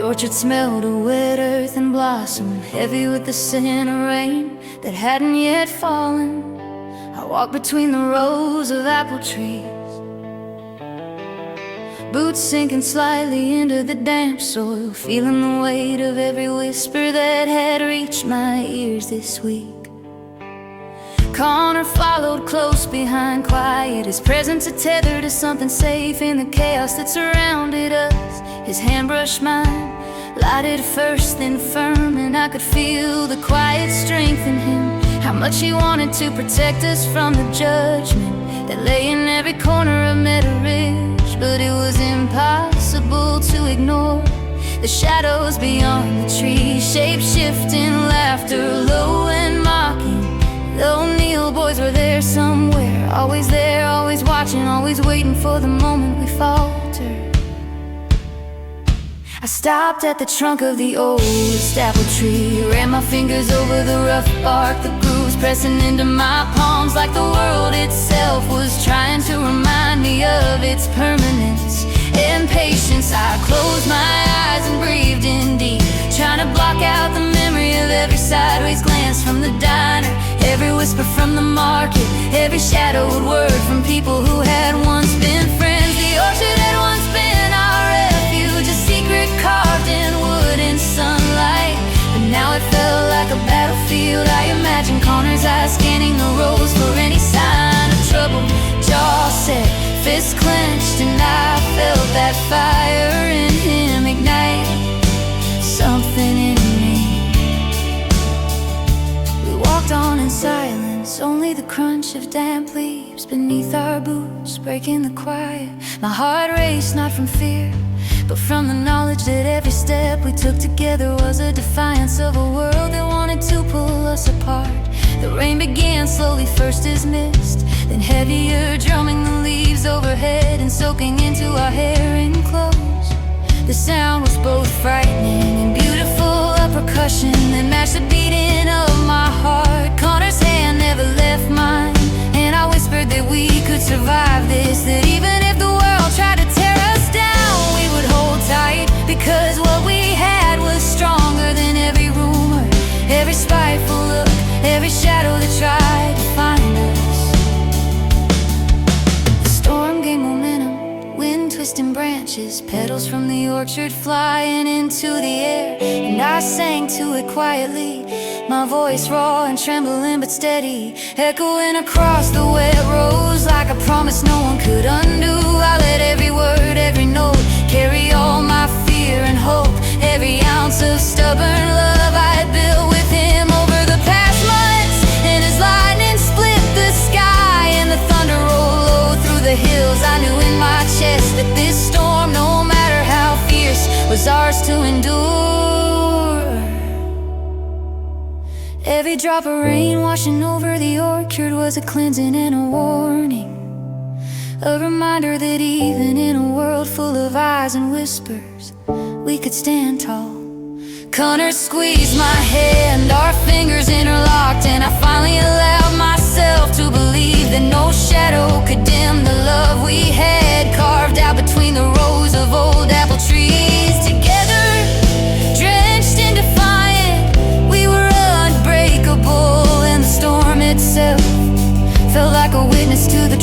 orchard smelled of wet earth and blossom, heavy with the scent of rain that hadn't yet fallen. I walked between the rows of apple trees, boots sinking slightly into the damp soil, feeling the weight of every whisper that had reached my ears this week. Connor followed close behind, quiet, his presence a tether to something safe in the chaos that surrounded us. His hand brushed mine, lighted first then firm, and I could feel the quiet strength in him. How much he wanted to protect us from the judgment that lay in every corner of Meadow Ridge, but it was impossible to ignore the shadows beyond the trees, shape-shifting laughter, low and mocking. The O'Neill boys were there somewhere, always watching, always waiting for the moment we faltered. I stopped at the trunk of the oldest apple tree, ran my fingers over the rough bark, the grooves pressing into my palms like the world itself was trying to remind me of its permanence and patience. I closed my eyes and breathed in deep, trying to block out the memory of every sideways glance from the diner, every whisper from the market, every shadowed word from people who had once been friends. The orchard had once been our refuge, a secret carved in wood and sunlight, but now it felt like a battlefield. I imagined Connor's eyes scanning the rows for any sign of trouble, jaw set, fist clenched, and I felt that fire in him ignite something in me. We walked on in silence, only the crunch of damp leaves beneath our boots breaking the quiet. My heart raced not from fear, but from the knowledge that every step we took together was a defiance of a world that wanted to pull us apart. The rain began slowly, first as mist, then heavier, drumming the leaves overhead and soaking into our hair and clothes. The sound was both frightening and beautiful, a percussion that matched the beating of my heart. Connor's hand never left mine, and I whispered that we could survive this, that even if the world tried to tear us down, we would hold tight, because what we had was stronger than every rumor, every spiteful look, every shadow that tried to find us. The storm gained momentum, wind twisting branches, petals from the orchard flying into the air, and I sang to it quietly, my voice raw and trembling but steady, echoing across the wet rows like a promise no one could undo. I let every word, every note carry all my fear and hope, every ounce of stubborn love I had built with him over the past months. And as lightning split the sky and the thunder rolled low through the hills, I knew in my chest that this storm, no matter how fierce, was ours to endure. Every drop of rain washing over the orchard was a cleansing and a warning, a reminder that even in a world full of eyes and whispers, we could stand tall. Connor squeezed my hand, our fingers interlocked, and I finally allowed myself to believe that no shadow could dim the love we had carved out between the rows of old apple trees. Together, drenched and defiant, we were unbreakable, and the storm itself felt like a witness to the